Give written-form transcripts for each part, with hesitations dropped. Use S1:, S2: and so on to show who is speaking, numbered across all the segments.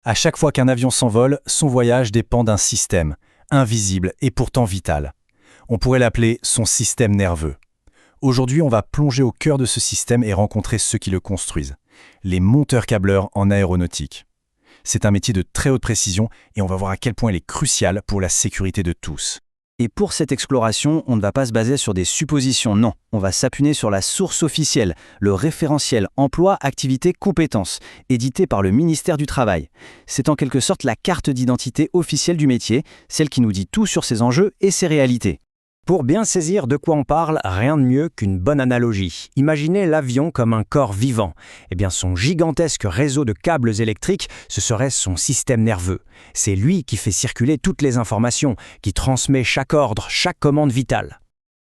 S1: À chaque fois qu'un avion s'envole, son voyage dépend d'un système, invisible et pourtant vital. On pourrait l'appeler son système nerveux. Aujourd'hui, on va plonger au cœur de ce système et rencontrer ceux qui le construisent, les monteurs-câbleurs en aéronautique. C'est un métier de très haute précision et on va voir à quel point il est crucial pour la sécurité de tous.
S2: Et pour cette exploration, on ne va pas se baser sur des suppositions, non. On va s'appuyer sur la source officielle, le référentiel emploi, activité, compétences, édité par le ministère du Travail. C'est en quelque sorte la carte d'identité officielle du métier, celle qui nous dit tout sur ses enjeux et ses réalités.
S3: Pour bien saisir de quoi on parle, rien de mieux qu'une bonne analogie. Imaginez l'avion comme un corps vivant. Eh bien, son gigantesque réseau de câbles électriques, ce serait son système nerveux. C'est lui qui fait circuler toutes les informations, qui transmet chaque ordre, chaque commande vitale.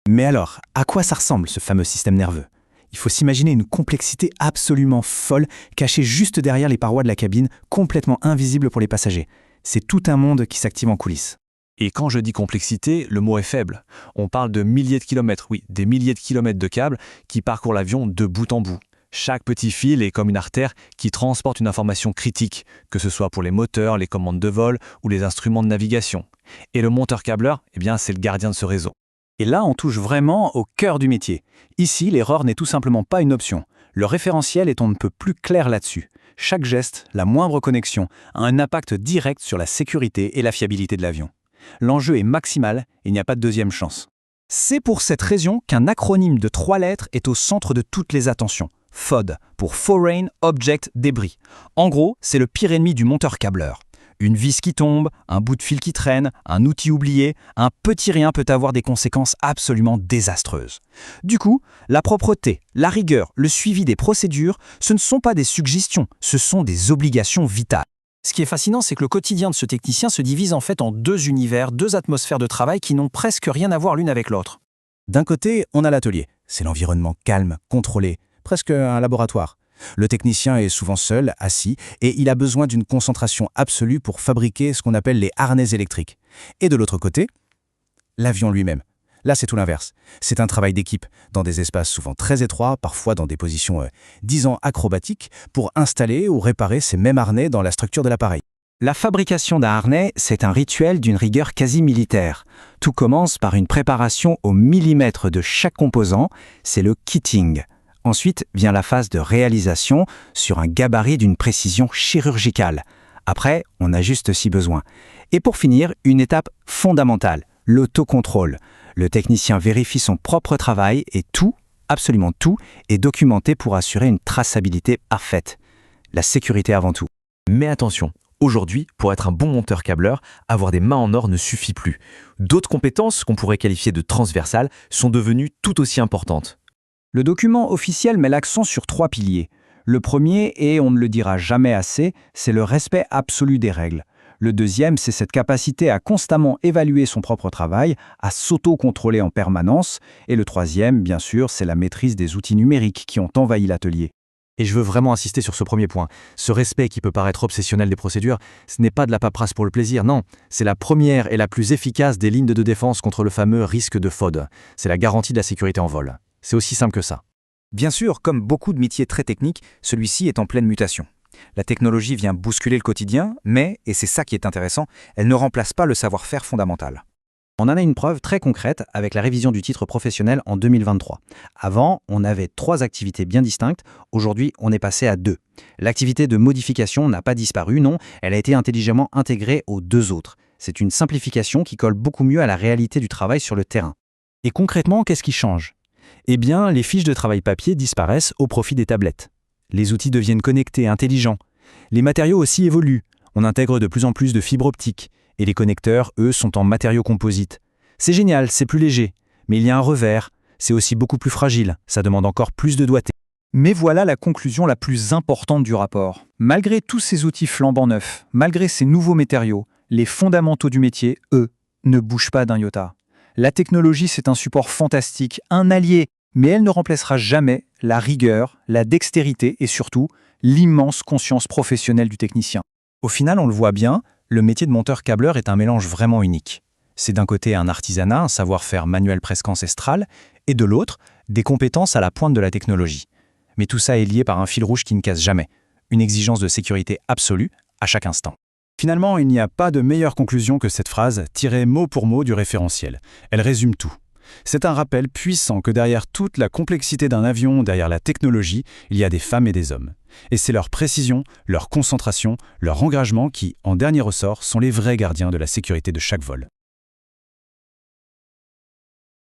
S1: Mais alors, à quoi ça ressemble ce fameux système nerveux ? Il faut s'imaginer une complexité absolument folle, cachée juste derrière les parois de la cabine, complètement invisible pour les passagers. C'est tout un monde qui s'active en coulisses.
S4: Et quand je dis complexité, le mot est faible. On parle de milliers de kilomètres, oui, des milliers de kilomètres de câbles qui parcourent l'avion de bout en bout. Chaque petit fil est comme une artère qui transporte une information critique, que ce soit pour les moteurs, les commandes de vol ou les instruments de navigation. Et le monteur-câbleur, eh bien, c'est le gardien de ce réseau.
S1: Et là, on touche vraiment au cœur du métier. Ici, l'erreur n'est tout simplement pas une option. Le référentiel est on ne peut plus clair là-dessus. Chaque geste, la moindre connexion, a un impact direct sur la sécurité et la fiabilité de l'avion. L'enjeu est maximal et il n'y a pas de deuxième chance. C'est pour cette raison qu'un acronyme de 3 lettres est au centre de toutes les attentions. FOD, pour Foreign Object Debris. En gros, c'est le pire ennemi du monteur-câbleur. Une vis qui tombe, un bout de fil qui traîne, un outil oublié, un petit rien peut avoir des conséquences absolument désastreuses. Du coup, la propreté, la rigueur, le suivi des procédures, ce ne sont pas des suggestions, ce sont des obligations vitales. Ce qui est fascinant, c'est que le quotidien de ce technicien se divise en fait en 2 univers, 2 atmosphères de travail qui n'ont presque rien à voir l'une avec l'autre. D'un côté, on a l'atelier. C'est l'environnement calme, contrôlé, presque un laboratoire. Le technicien est souvent seul, assis, et il a besoin d'une concentration absolue pour fabriquer ce qu'on appelle les harnais électriques. Et de l'autre côté, l'avion lui-même. Là, c'est tout l'inverse. C'est un travail d'équipe, dans des espaces souvent très étroits, parfois dans des positions, disons, acrobatiques, pour installer ou réparer ces mêmes harnais dans la structure de l'appareil. La fabrication d'un harnais, c'est un rituel d'une rigueur quasi militaire. Tout commence par une préparation au millimètre de chaque composant, c'est le kitting. Ensuite vient la phase de réalisation sur un gabarit d'une précision chirurgicale. Après, on ajuste si besoin. Et pour finir, une étape fondamentale, l'autocontrôle. Le technicien vérifie son propre travail et tout, absolument tout, est documenté pour assurer une traçabilité parfaite. La sécurité avant tout.
S4: Mais attention, aujourd'hui, pour être un bon monteur-câbleur, avoir des mains en or ne suffit plus. D'autres compétences, qu'on pourrait qualifier de transversales, sont devenues tout aussi importantes.
S2: Le document officiel met l'accent sur 3 piliers. Le premier, et on ne le dira jamais assez, c'est le respect absolu des règles. Le deuxième, c'est cette capacité à constamment évaluer son propre travail, à s'auto-contrôler en permanence. Et le troisième, bien sûr, c'est la maîtrise des outils numériques qui ont envahi l'atelier.
S4: Et je veux vraiment insister sur ce premier point. Ce respect qui peut paraître obsessionnel des procédures, ce n'est pas de la paperasse pour le plaisir, non. C'est la première et la plus efficace des lignes de défense contre le fameux risque de FOD. C'est la garantie de la sécurité en vol. C'est aussi simple que ça.
S2: Bien sûr, comme beaucoup de métiers très techniques, celui-ci est en pleine mutation. La technologie vient bousculer le quotidien, mais, et c'est ça qui est intéressant, elle ne remplace pas le savoir-faire fondamental. On en a une preuve très concrète avec la révision du titre professionnel en 2023. Avant, on avait 3 activités bien distinctes, aujourd'hui on est passé à 2. L'activité de modification n'a pas disparu, non, elle a été intelligemment intégrée aux 2 autres. C'est une simplification qui colle beaucoup mieux à la réalité du travail sur le terrain.
S1: Et concrètement, qu'est-ce qui change ? Eh bien, les fiches de travail papier disparaissent au profit des tablettes. Les outils deviennent connectés et intelligents. Les matériaux aussi évoluent. On intègre de plus en plus de fibres optiques. Et les connecteurs, eux, sont en matériaux composites. C'est génial, c'est plus léger. Mais il y a un revers. C'est aussi beaucoup plus fragile. Ça demande encore plus de doigté.
S2: Mais voilà la conclusion la plus importante du rapport. Malgré tous ces outils flambant neufs, malgré ces nouveaux matériaux, les fondamentaux du métier, eux, ne bougent pas d'un iota. La technologie, c'est un support fantastique, un allié, mais elle ne remplacera jamais la rigueur, la dextérité et surtout l'immense conscience professionnelle du technicien.
S1: Au final, on le voit bien, le métier de monteur-câbleur est un mélange vraiment unique. C'est d'un côté un artisanat, un savoir-faire manuel presque ancestral, et de l'autre, des compétences à la pointe de la technologie. Mais tout ça est lié par un fil rouge qui ne casse jamais. Une exigence de sécurité absolue, à chaque instant. Finalement, il n'y a pas de meilleure conclusion que cette phrase tirée mot pour mot du référentiel. Elle résume tout. C'est un rappel puissant que derrière toute la complexité d'un avion, derrière la technologie, il y a des femmes et des hommes. Et c'est leur précision, leur concentration, leur engagement qui, en dernier ressort, sont les vrais gardiens de la sécurité de chaque vol.